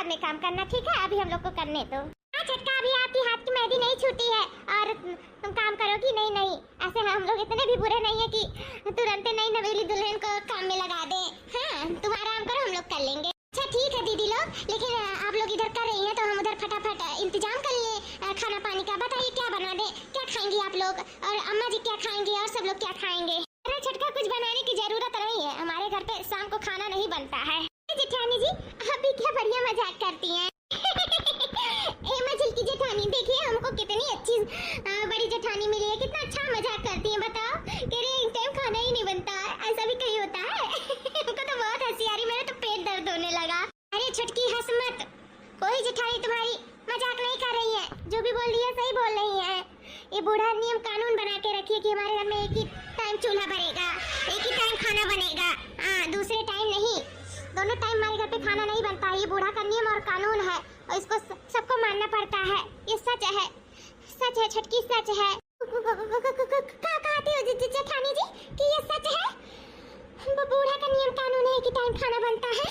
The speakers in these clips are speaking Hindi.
बाद में काम करना, ठीक है? अभी हम लोग को करने दो। हाँ छटका, अभी आपकी हाथ की मेहंदी नहीं छूटी है और तुम काम करोगी? नहीं नहीं, ऐसे हम लोग इतने भी बुरे नहीं है कि तुरंत नई नवेली दुल्हन को काम में लगा दे। हाँ तुम आराम करो, हम लोग कर लेंगे। अच्छा ठीक है दीदी लोग, लेकिन आप लोग इधर कर रही हैं तो हम उधर फटाफट इंतजाम कर लिए खाना पानी का। बताइए क्या बना दे, क्या खाएंगी आप लोग, और अम्मा जी क्या खाएंगे, और सब लोग क्या खाएंगे? अरे छटका, कुछ बनाने की जरूरत नहीं है, हमारे घर पे शाम को खाना नहीं बनता है। जेठानी जी आप भी क्या बढ़िया मजाक करती हैं। की जेठानी देखिए, हमको कितनी अच्छी बड़ी जेठानी मिली है, कितना अच्छा मजाक करती हैं। बताओ, कह रही है टाइम खाना ही नहीं बनता है, ऐसा भी कहीं होता है? हमको तो बहुत हंसी आ रही, मेरा तो पेट दर्द होने लगा। अरे छुटकी हंस मत, कोई जेठानी तुम्हारी मजाक नहीं कर रही है, जो भी बोल रही है सही बोल रही है। ये बूढ़ा नियम कानून बना के रखिए कि हमारे घर में एक ही टाइम चूल्हा बनेगा, एक ही टाइम खाना बनेगा, दूसरे टाइम नहीं। दोनों टाइम हमारे घर पे खाना नहीं बनता है, ये बूढ़ा का नियम और कानून है और इसको सबको मानना पड़ता है। ये सच है, सच है छटकी, सच है। क्या कहते हो जेठानी जी कि ये सच है? बूढ़ा का नियम कानून है कि टाइम खाना बनता है।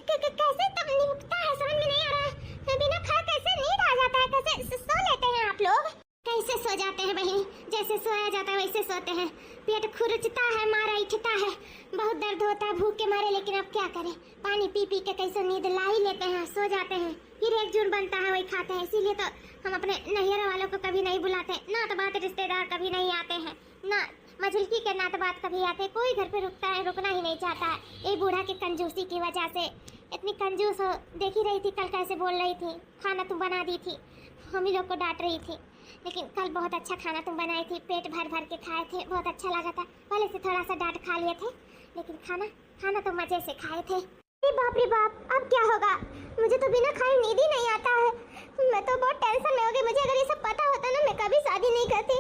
कैसे तब निपटता है, समझ में नहीं आ रहा। बिना खाए कैसे नींद आ जाता है, कैसे सो लेते हैं आप लोग? कैसे सो जाते हैं बहन, जैसे सोया जाता है वैसे सोते हैं। पेट खुरचता है, मारा उठता है, बहुत दर्द होता है भूख के मारे, लेकिन अब क्या करें, पानी पी पी के कैसे नींद ला ही लेते हैं, सो जाते हैं। फिर एक जून बनता है वही खाते हैं, इसीलिए तो हम अपने नैहरा वालों को कभी नहीं बुलाते, ना तो बात रिश्तेदार कभी नहीं आते हैं, ना मझिलकी के ना तो बात कभी आते। कोई घर पे रुकता है, रुकना ही नहीं चाहता है। ये बूढ़ा की कंजूसी की वजह से, इतनी कंजूस हो, देख ही रही थी कल कैसे बोल रही थी। खाना तुम बना दी थी, हम ही लोग को डांट रही थी, लेकिन कल बहुत अच्छा खाना तुम बनाई थी, पेट भर भर के खाए थे, बहुत अच्छा लगा था। पहले से थोड़ा सा डांट खा लिए थे, लेकिन खाना तो मजे से खाए थे। बाप रे बाप, अब क्या होगा? मुझे तो बिना खाए नींद ही नहीं आता है। मैं तो बहुत टेंशन में हो गई। मुझे अगर ये सब पता होता ना, मैं कभी शादी नहीं करती।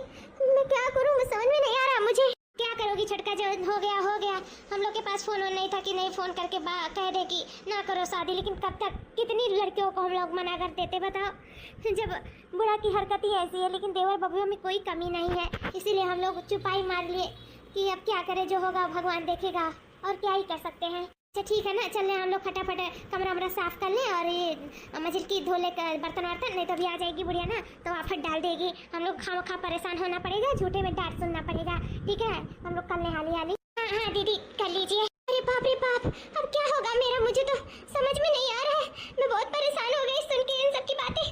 मैं क्या करूं, मैं समझ में नहीं आ रहा। मुझे क्या करोगी छटका, जो हो गया हो गया। हम लोग के पास फोन नहीं था कि नहीं फोन करके कह दे कि ना करो शादी, लेकिन कब तक कितनी लड़कियों को हम लोग मना कर देते बताओ। जब बुढ़ा की हरकत ही ऐसी है, लेकिन देवर बबुओं में कोई कमी नहीं है, इसीलिए हम लोग चुपाई मार लिए कि अब क्या करें, जो होगा भगवान देखेगा, और क्या ही कर सकते हैं। अच्छा ठीक है ना, चल रहे हम लोग फटाफट कमरा वमरा साफ कर लें, और ये मझिलकी धो ले बर्तन वर्तन, नहीं तो अभी आ जाएगी बुढ़िया ना तो आफत डाल देगी। हम लोग खामखा परेशान होना पड़ेगा, झूठे में डांट सुनना पड़ेगा। ठीक है, हम लोग कर लें हाली हाली। हाँ दीदी कर लीजिए। अरे बाप रे बाप, अब क्या होगा मेरा, मुझे तो समझ में नहीं आ रहा है। मैं बहुत परेशान हो गई सुन के इन सब की बातें।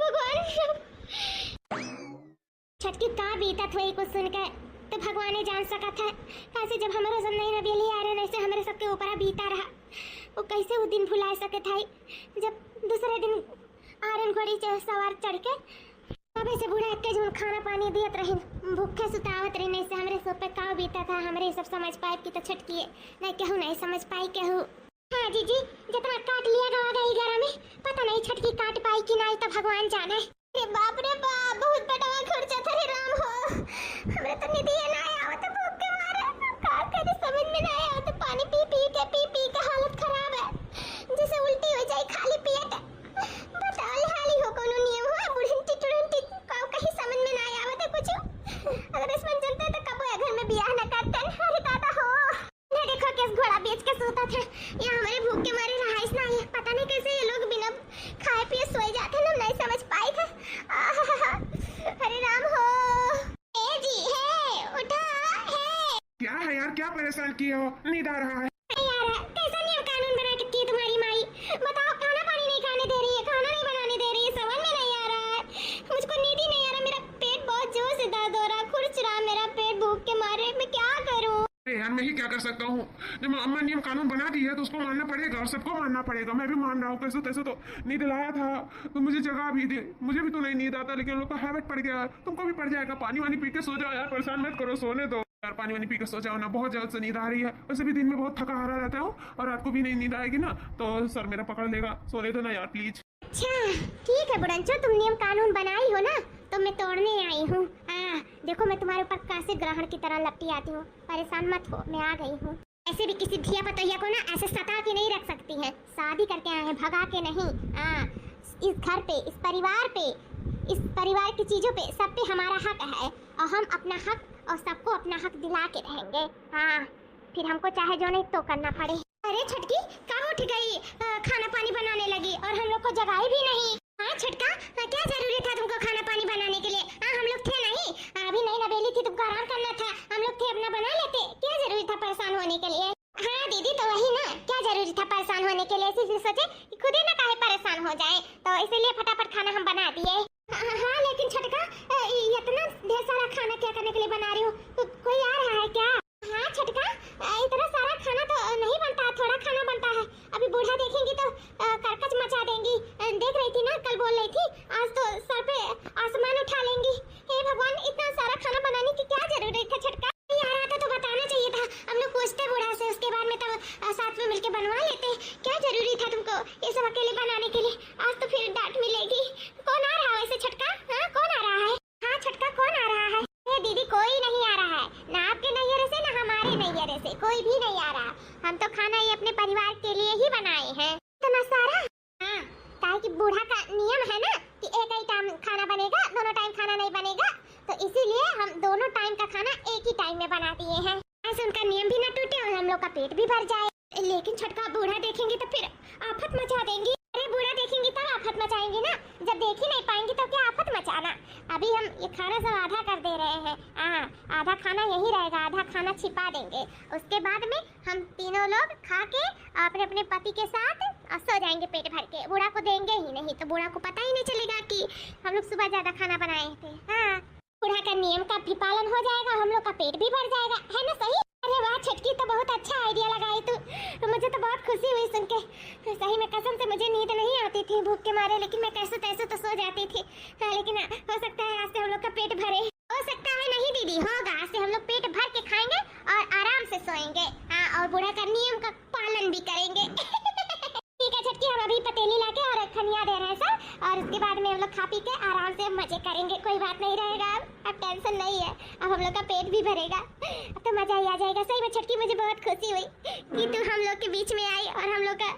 भगवान, छटकी का बीतत हुई कुछ सुनकर तो भगवान ने जान सका था। कैसे जब हमारा सब नहीं रबेली आ रहे, ऐसे हमारे सबके ऊपर बीता रहा। वो कैसे वो दिन भुला सके था, जब दूसरे दिन आरन घोड़ी सवार चढ़ के अबे से बूढ़ा के जो खाना पानी दियत रही, भूखे सुतावत रही, से हमारे सब पे का बीता था। हमारे सब समझ पाए की तो छटकी है, नहीं कहूँ नहीं समझ पाई कहूँ। हाँ जीजी, जितना काट लिया गवा गई घर में, पता नहीं छटकी काट पाई कि नहीं तो भगवान जाने। अरे बाप रे बाप, बहुत बड़ा खर्चा था रे राम हो। हमरे तो निधि ना आया तो भूख के मारे का करे समझ में नहीं आया। तो पानी पी पी के हालत खराब है, जैसे उल्टी हो जाए खाली पेट। बताओ हाली हो कोनो नियम हो, बुढ़ंटी टुरंटी का कहीं समझ में नहीं आया तो कुछ। अगर इसमें जनता तो कब घर में बियाह न करते। अरे दादा हो ना, देखो किस घोड़ा बेच के सोता था, ये हमारे भूख के मारे रहाइश ना है। पता नहीं कैसे ये लोग बिना खाए पिए सोए जाते ना, नहीं समझ पाई था। अरे राम हो, ए जी है, उठा है। क्या है यार, क्या परेशान किए हो? नींद आ रहा है यार। कैसा नियम कानून बना के की तुम्हारी माई? बताओ, खाना पानी नहीं खाने दे रही है, खाना नहीं बनाने दे रही है, समझ में नहीं आ रहा है। मुझको नींद ही नहीं आ रहा, मेरा पेट बहुत जोर से दर्द हो रहा, खुरच रहा मेरा पेट भूख के मारे। मैं क्या करूं? अरे यार, मैं ही क्या कर सकता हूँ। जब अम्मा नियम कानून बना दी है तो उसको मानना पड़ेगा, और सबको मानना पड़ेगा। मैं भी मान रहा हूँ, कैसे तैसे तो नींद लाया था तो मुझे जगह भी दी। मुझे भी तो नहीं नींद आता, लेकिन लोग का हैबिट पड़ गया। तुमको भी पड़ जाएगा। पानी वानी पी के सो जाओ यार, परेशान मत करो, सोने दो यार। पानी वानी पी के सो जाओ ना, बहुत जल्द से नींद आ रही है। वैसे भी दिन में बहुत थका हारा रहता हूँ, और रात को भी नहीं नींद आएगी ना तो सर मेरा पकड़ लेगा। सोने दो ना यार प्लीज। अच्छा ठीक है बुढ़ंचो, तुम नियम कानून बनाई हो ना तो मैं तोड़ने आई हूँ। देखो मैं तुम्हारे ऊपर कैसे ग्रहण की तरह लपटी आती हूँ, परेशान मत हो, मैं आ गई हूँ। ऐसे भी किसी धिया पतोहिया को ना ऐसे सता के नहीं रख सकती है, शादी करके आए हैं, भगा के नहीं। इस घर पे, इस परिवार की चीजों पे, सब पे हमारा हक है, और हम अपना हक और सबको अपना हक दिला के रहेंगे। फिर हमको चाहे जो नहीं तो करना पड़े। अरे छटकी कहाँ उठ गई, खाना पानी बनाने लगी लगाई भी नहीं। हाँ छटका, क्या जरूरी था तुमको खाना पानी बनाने के लिए? हाँ हम लोग थे नहीं, अभी नहीं नवेली थी, तुमको आराम करना था, हम लोग थे अपना बना लेते, क्या जरूरी था परेशान होने के लिए? हाँ दीदी तो वही ना, क्या जरूरी था परेशान होने के लिए? सिर्फ सोचे कि खुद ही ना काहे परेशान हो जाए, तो इसीलिए फटाफट खाना हम बना दिए। हाँ लेकिन छटका, इतना ढेर सारा खाना क्या करने के लिए बना रही हो? तो कोई आ रहा है क्या? हाँ छटका, इतना सारा खाना तो नहीं बनता, थोड़ा खाना बनता है। अभी बूढ़ा देखेंगी तो करकच मचा देंगी। देख रही थी ना, कल बोल रही थी आज तो सर पे आसमान उठा लेंगी। हे भगवान, इतना सारा खाना बनाने की क्या जरूरत था छटका? यार आता तो बताना चाहिए था, हम लोग पूछते बूढ़ा से, उसके बाद में तब साथ में मिलके बनवा लेते। क्या जरूरी था तुमको ये सब अकेले बनाने के लिए? आज तो फिर डांट मिलेगी। कौन आ रहा है वैसे छटका? हाँ कौन आ रहा है? हाँ छटका कौन आ रहा है? दीदी कोई नहीं आ रहा है, ना आपके नैयरे से ना हमारे नैयरे से, कोई भी नहीं आ रहा। हम तो खाना ये अपने परिवार के लिए ही बनाए हैं। इतना सारा? हाँ, काहे कि बूढ़ा का नियम है ना कि एक ही टाइम खाना बनेगा, दोनों टाइम खाना नहीं बनेगा, तो इसीलिए हम दोनों टाइम का खाना एक ही टाइम में बना दिए हैं, ऐसे उनका नियम भी ना टूटे और हम लोग का पेट भी भर जाए। लेकिन छटका, बूढ़ा देखेंगे तो फिर आफत मचा देंगी। अरे बूढ़ा देखेंगे तब आफत मचाएंगे ना, जब देख ही नहीं पाएंगे तो क्या आफत मचाना। अभी हम ये खाना सब आधा कर दे रहे हैं। हाँ आधा खाना यही रहेगा, आधा खाना छिपा देंगे। उसके बाद में हम तीनों लोग खा के अपने अपने पति के साथ सो जाएंगे पेट भर के। बूढ़ा को देंगे ही नहीं, तो बूढ़ा को पता ही नहीं चलेगा कि हम लोग सुबह ज्यादा खाना बनाए थे। हाँ बूढ़ा का नियम का भी पालन हो जाएगा, हम लोग का पेट भी भर जाएगा, है ना सही? अरे वाह छटकी, तो बहुत अच्छा आइडिया लगाई तू, मुझे तो बहुत खुशी हुई सुन के। सही में कसम से मुझे नींद नहीं आती थी भूख के मारे, लेकिन मैं कैसे तैसे तो सो जाती थी। हाँ, लेकिन हो सकता है आज से हम लोग का पेट भरे। हो सकता है नहीं दीदी, होगा। आज से हम लोग पेट भर के खाएंगे और आराम से सोएंगे। हाँ, और बूढ़ा का नियम का पालन भी करेंगे। ठीक है छटकी, हम अभी पतीली लाके और खनिया दे रहे हैं सर, और उसके बाद में हम लोग खा पी के आराम से मजे करेंगे। कोई बात नहीं रहेगा, अब टेंशन नहीं है, अब हम लोग का पेट भी भरेगा, अब तो मजा ही आ जाएगा। सही में छटकी, मुझे बहुत खुशी हुई कि तू हम लोग के बीच में आई, और हम लोग का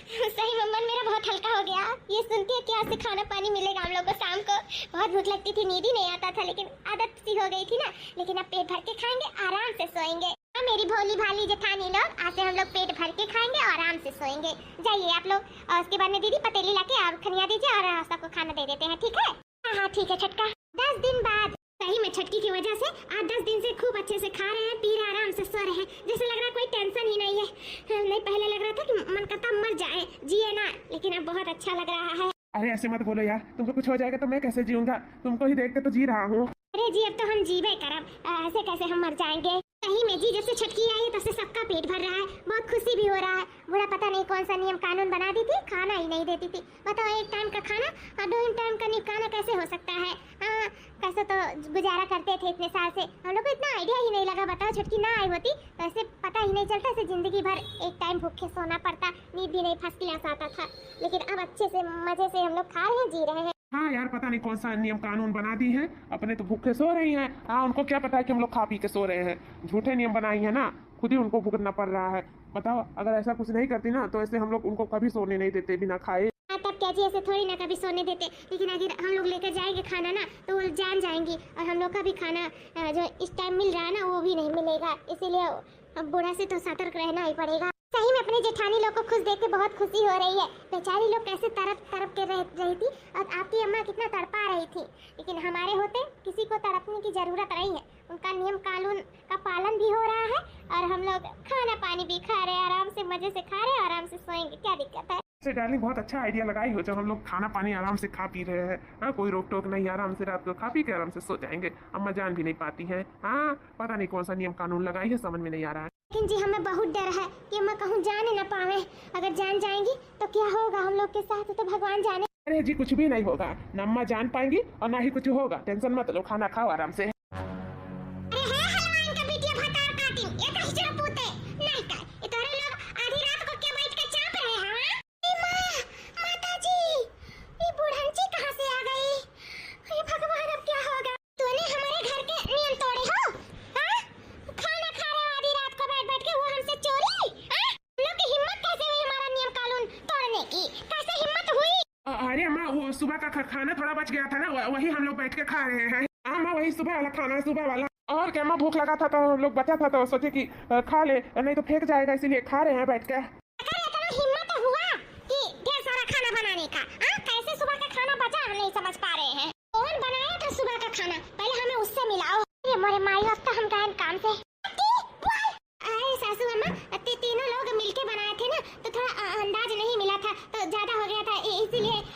सही में मन मेरा बहुत हल्का हो गया ये सुन के कि आज से खाना पानी मिलेगा हम लोग को। शाम को बहुत भूख लगती थी, नींद ही नहीं आता था, लेकिन आदत सी हो गई थी ना। लेकिन अब पेट भर के खाएंगे, आराम से सोएंगे। मेरी भोली भाली जेठानी लोग, आज से हम लोग पेट भर के खाएंगे और आराम से सोएंगे। जाइए आप लोग, और उसके बाद में दीदी पतीली लाके और खनिया दीजिए और सबको खाना दे देते हैं, ठीक है? हाँ हाँ ठीक है छटका। 10 दिन बाद सही में छटकी की वजह से आज 10 दिन से खूब अच्छे से खा रहे हैं, पी रहे, आराम से सो रहे हैं, जैसे लग रहा है कोई टेंशन ही नहीं है। नहीं पहले लग रहा था कि मन करता मर जाए, जिए ना, लेकिन अब बहुत अच्छा लग रहा है। अरे ऐसे मत बोलो यार, तुमको कुछ हो जाएगा तो मैं कैसे जीऊंगा? तुमको ही देख के तो जी रहा हूँ। अरे जी अब तो हम जीवे करब, ऐसे कैसे हम मर जाएंगे? सही में जी, जब से छटकी आई है तब से सबका पेट भर रहा है, बहुत खुशी भी हो रहा है। बूढ़ा पता नहीं कौन सा नियम कानून बना दी थी, खाना ही नहीं देती थी। बताओ एक टाइम का खाना और 2 टाइम का निपटाना कैसे हो सकता है? हाँ कैसे तो गुजारा करते थे इतने साल से, हम लोग को इतना आइडिया ही नहीं लगा। बताओ छटकी ना आई होती तो ऐसे पता ही नहीं चलता, ऐसे जिंदगी भर एक टाइम भूखे सोना पड़ता, नींद भी नहीं, फर्स्ट क्लास आता था। लेकिन अब अच्छे से मजे से हम लोग खा रहे हैं, जी रहे हैं। हाँ यार, पता नहीं कौन सा नियम कानून बना दी है, अपने तो भूखे सो रही हैं। हाँ उनको क्या पता है कि हम लोग खा पी के सो रहे हैं, झूठे नियम बनाई है ना, खुद ही उनको भुगतना पड़ रहा है। बताओ अगर ऐसा कुछ नहीं करती ना तो ऐसे हम लोग उनको कभी सोने नहीं देते बिना खाए। तब क्या जी, ऐसे थोड़ी ना कभी सोने देते, लेकिन अगर हम लोग लेकर जाएंगे खाना ना तो वो जान जाएंगी, और हम लोग का भी खाना जो इस टाइम मिल रहा है ना वो भी नहीं मिलेगा। इसीलिए अब बूढ़ा से तो सतर्क रहना ही पड़ेगा। सही में अपने जेठानी लोग को खुश देख के बहुत खुशी हो रही है। बेचारी लोग कैसे तड़प के रही थी, और आपकी अम्मा कितना तड़पा रही थी, लेकिन हमारे होते किसी को तड़पने की जरूरत नहीं है। उनका नियम कानून का पालन भी हो रहा है, और हम लोग खाना पानी भी खा रहे हैं, आराम से मजे से खा रहे हैं, आराम से सोएंगे, क्या दिक्कत है? डार्लिंग बहुत अच्छा आइडिया लगाई हो, जब हम लोग खाना पानी आराम से खा पी रहे हैं। हाँ कोई रोक टोक नहीं, आराम से रात को खा पी के आराम से सो जाएंगे, अम्मा जान भी नहीं पाती है। हाँ पता नहीं कौन सा नियम कानून लगाई है, समझ में नहीं आ रहा है। लेकिन जी हमें बहुत डर है कि अम्मा कहूँ जाने न पावे, अगर जान जाएंगी तो क्या होगा हम लोग के साथ, तो भगवान जाने। अरे जी कुछ भी नहीं होगा, न अम्मा जान पाएंगी और ना ही कुछ होगा, टेंशन मत लो, खाना खाओ आराम से। अरे अम्मा वो सुबह का खाना थोड़ा बच गया था ना, वही हम लोग बैठ के खा रहे हैं। अम्मा वही सुबह वाला खाना, सुबह वाला। और क्या अम्मा, भूख लगा था तो हम लोग बचा था तो सोचे कि खा ले, नहीं तो फेंक जाएगा, इसीलिए खा रहे हैं बैठ के। हिम्मत हुआ कि ढेर सारा खाना बनाने का।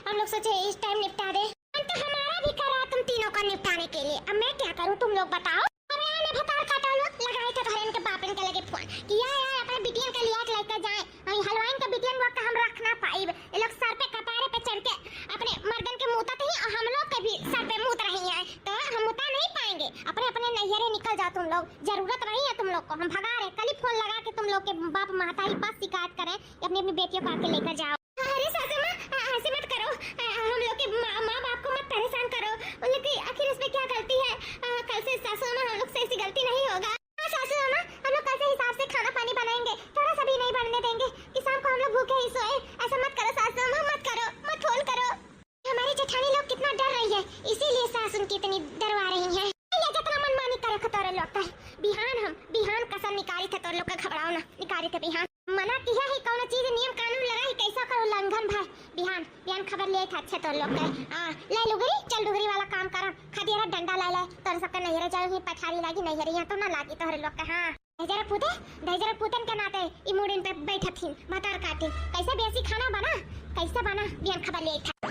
हम लोग सोचे इस टाइम निपटा दे। तो हमारा भी करा तुम तीनों का निपटाने के लिए। अब मैं क्या करूं तुम लोग बताओ। अरे यार भतार काटा लो लगाए थे घरन के बापन के लगे फोन कि यार अपने बिटियन के लिए लेकर जाए। हलवाइन का बिटियन वक्त हम रख ना पाई। ये लोग सर पे कपारे पे चढ़ के अपने मर्दन के मुता थे और हम लोग के भी सर पे मुत रही हैं, तो हम मुता नहीं पाएंगे। अपने अपने नैहरे निकल जाओ तुम लोग, जरूरत नहीं है तुम लोग को। हम भगा रहे कल ही फोन लगा के तुम लोग के बाप महतारी बस शिकायत करें अपनी अपनी बेटियों को आके लेकर जाओ। अरे सासू माँ ऐसे मत करो, हम लोग के माँ बाप को मत परेशान करो। उनकी आखिर इसमें क्या गलती है? कल से सासू माँ हम लोग से ऐसी गलती नहीं होगा। सासू माँ हम लोग कल से हिसाब से खाना पानी बनाएंगे, थोड़ा सा भी नहीं बनने देंगे कि शाम को हम लोग भूखे ही सोए। ऐसा मत करो सासू माँ, मत करो, मत फोन करो। हमारी जेठानी लोग कितना डर रही है, इसीलिए सासू की इतनी डरवा रही है। जितना मनमानी करे खतौरे लोग का बिहान कसम निकाली थे तो लोग का घबराओ ना निकाली थे बिहान मना किया है कौन चीज नियम कानून लगा है कैसा करो उल्लंघन भाई। बिहान खबर ले था अच्छे तो लोग के ले लुगरी चल डुगरी वाला काम करा खदियारा डंडा ला ले तो सबका नैहरे जाओ ही पठारी लागी नैहरे यहाँ तो ना लागी तोहरे लोग का। हाँ दहजरा पुतन के नाते इमुड़िन पे बैठथिन भतार काटे कैसे बेसी खाना बना कैसे बना बिहान खबर ले था।